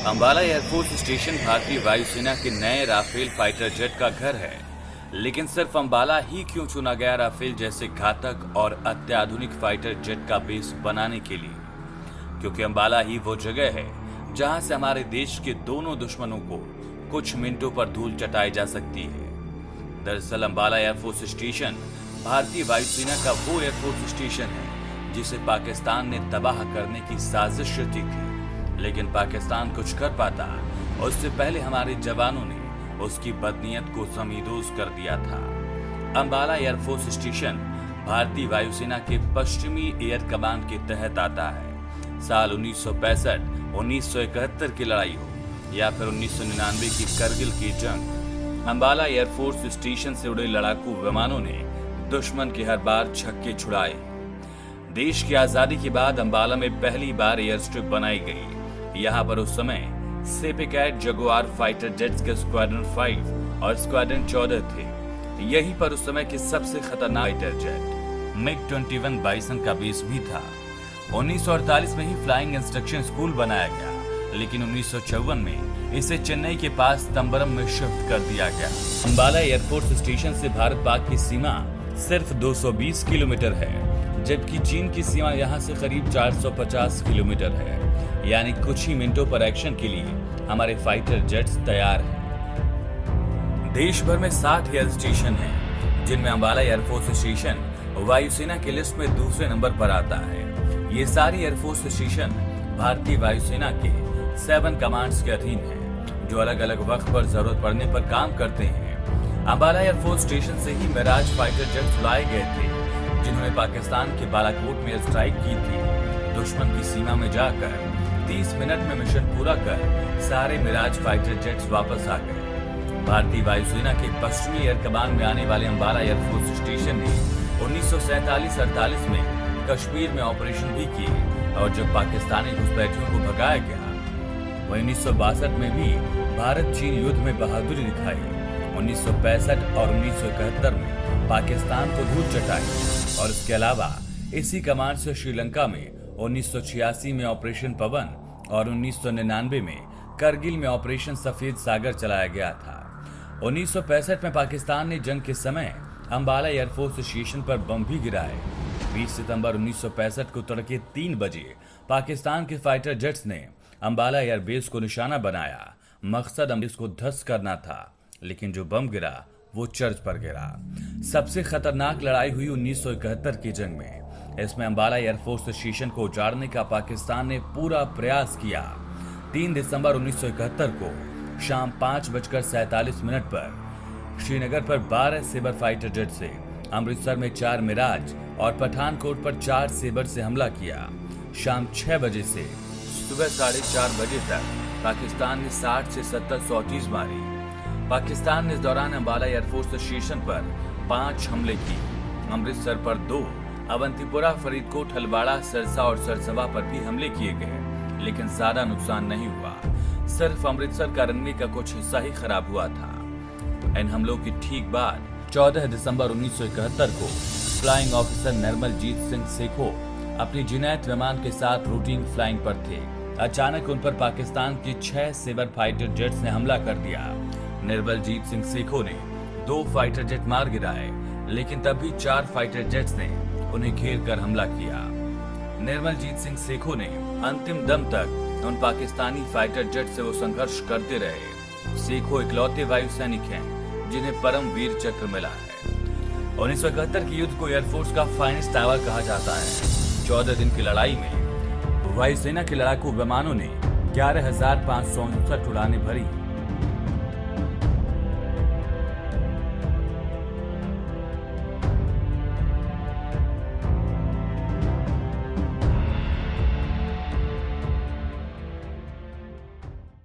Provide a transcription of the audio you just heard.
Ambala air force station भारतीय वायुसेना के नए राफेल फाइटर जेट का घर है। लेकिन सिर्फ अंबाला ही क्यों चुना गया राफेल जैसे घातक और अत्याधुनिक फाइटर जेट का बेस बनाने के लिए? क्योंकि अंबाला ही वो जगह है जहां से हमारे देश के दोनों दुश्मनों को कुछ मिनटों पर धूल चटाई जा सकती है। दरअसल अंबाला एयरफोर्स स्टेशन भारतीय वायुसेना का वो एयरफोर्स स्टेशन है जिसे पाकिस्तान ने तबाह करने की साजिश रची थी, लेकिन पाकिस्तान कुछ कर पाता उससे पहले हमारे जवानों ने उसकी बदनीयत को जमींदोज कर दिया था। अंबाला एयरफोर्स स्टेशन भारतीय वायुसेना के पश्चिमी एयर कमांड के तहत आता है। साल 1965-1971 की लड़ाई हो या फिर 1999 की करगिल की जंग, अंबाला एयरफोर्स स्टेशन से उड़े लड़ाकू विमानों ने दुश्मन के हर बार छक्के छुड़ाए। देश की आजादी के बाद अंबाला में पहली बार एयर स्ट्रिप बनाई गई। यहाँ पर उस समय सेपिकैट जगुआर फाइटर जेट्स के स्क्वाड्रन 5 और स्क्वाड्रन 14 थे। यहीं पर उस समय के सबसे खतरनाक फाइटर जेट MiG-21 बाइसन का बेस भी था। 1948 में ही फ्लाइंग इंस्ट्रक्शन स्कूल बनाया गया, लेकिन 1954 में इसे चेन्नई के पास तंबरम में शिफ्ट कर दिया गया। अंबाला एयरफोर्स स्टेशन से भारत पाक की सीमा सिर्फ 220 किलोमीटर है, जबकि चीन की सीमा यहाँ से करीब 450 किलोमीटर है। यानी कुछ ही मिनटों पर एक्शन के लिए हमारे फाइटर जेट्स तैयार हैं। देश भर में 60 एयर स्टेशन हैं, जिनमें अंबाला एयरफोर्स स्टेशन वायुसेना की लिस्ट में दूसरे नंबर पर आता है। ये सारी एयरफोर्स स्टेशन भारतीय वायुसेना के 7 कमांड्स के अधीन हैं, जो अलग अलग वक्त पर जरूरत पड़ने पर काम करते हैं। अंबाला एयरफोर्स स्टेशन से ही मिराज फाइटर जेट्स उड़ाए गए थे, जिन्होंने पाकिस्तान के बालाकोट में स्ट्राइक की थी। दुश्मन की सीमा में जाकर 30 मिनट में मिशन पूरा कर सारे मिराज फाइटर जेट्स वापस आ गए। भारतीय वायुसेना के पश्चिमी एयर कमांड में आने वाले अंबाला एयरफोर्स स्टेशन ने 1947-48 में कश्मीर में ऑपरेशन भी किए, और जब पाकिस्तानी घुसपैठियों को भगाया गया, वहीं 1962 में भी भारत चीन युद्ध में बहादुरी दिखाई। 1965 और 1971 में पाकिस्तान को धूल चटाई, और इसके अलावा इसी कमांड से श्रीलंका में 1986 में ऑपरेशन पवन और 1999 में करगिल में ऑपरेशन सफेद सागर चलाया गया था। 1965 में पाकिस्तान ने जंग के समय अंबाला एयरफोर्स स्टेशन पर बम भी गिराए। 20 सितंबर 1965 को तड़के 3 बजे पाकिस्तान के फाइटर जेट्स ने अंबाला एयरबेस को निशाना बनाया। मकसद अमरीज को ध्वस्त करना था, लेकिन जो बम गिरा वो चर्च पर गिरा। सबसे खतरनाक लड़ाई हुई 1971 की जंग में। इसमें अंबाला एयरफोर्स स्टेशन को उजाड़ने का पाकिस्तान ने पूरा प्रयास किया। 3 दिसंबर 1971 को शाम 5:47 पर श्रीनगर पर 12 सेबर फाइटर जेट से, अमृतसर में 4 मिराज और पठानकोट पर 4 सेबर से हमला किया। शाम 6 बजे से सुबह 4:30 बजे तक पाकिस्तान ने 60 से 70 सॉर्टीज मारी। पाकिस्तान ने इस दौरान अंबाला एयरफोर्स स्टेशन पर 5 हमले किए। अमृतसर पर 2, अवंतीपुरा, फरीदकोट, हलवाड़ा, सरसा और सरसवा पर भी हमले किए गए, लेकिन ज्यादा नुकसान नहीं हुआ। सिर्फ अमृतसर का रनवे का कुछ हिस्सा ही खराब हुआ था। इन हमलों की ठीक बाद 14 दिसंबर 1971 को फ्लाइंग ऑफिसर निर्मलजीत सिंह सेखो अपनी जिनैत विमान के साथ रूटीन फ्लाइंग पर थे। अचानक उन पर पाकिस्तान के 6 सेबर फाइटर जेट्स ने हमला कर दिया। निर्मलजीत सिंह सेखो ने 2 फाइटर जेट मार गिराए, लेकिन तब भी 4 फाइटर जेट्स ने उन्हें घेर कर हमला किया। निर्मलजीत सिंह सेखो ने अंतिम दम तक उन पाकिस्तानी फाइटर जेट से वो संघर्ष करते रहे। सेखो इकलौते वायु सैनिक हैं जिन्हें परम वीर चक्र मिला है। 1971 के युद्ध को एयरफोर्स का फाइनेस्ट आवर कहा जाता है। 14 दिन की लड़ाई में वायुसेना के लड़ाकू विमानों ने 11,559 उड़ानें भरी।